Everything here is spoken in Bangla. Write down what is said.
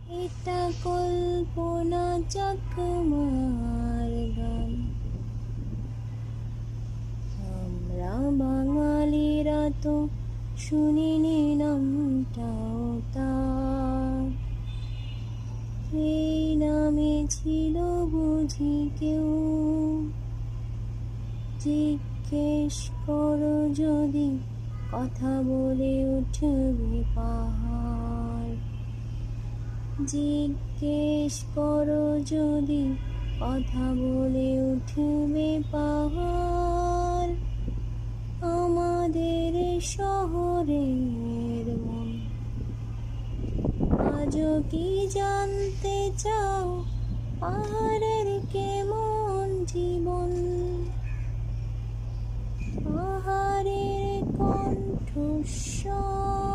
এটা কল্পনা চাকমার গান। আমরা বাঙালিরা তো শুনিনি নামটাও তার। এই নামে ছিল বুঝি কেউ? জিজ্ঞেস করো যদি, কথা বলে উঠবে পাহাড়। জিজ্ঞেস করো যদি, কথা বলে উঠবে পাহাড়। আমাদের শহরের মন আজও কি জানতে চাও? পাহাড়ের কেমন জীবন, পাহাড়ের কণ্ঠস্বর।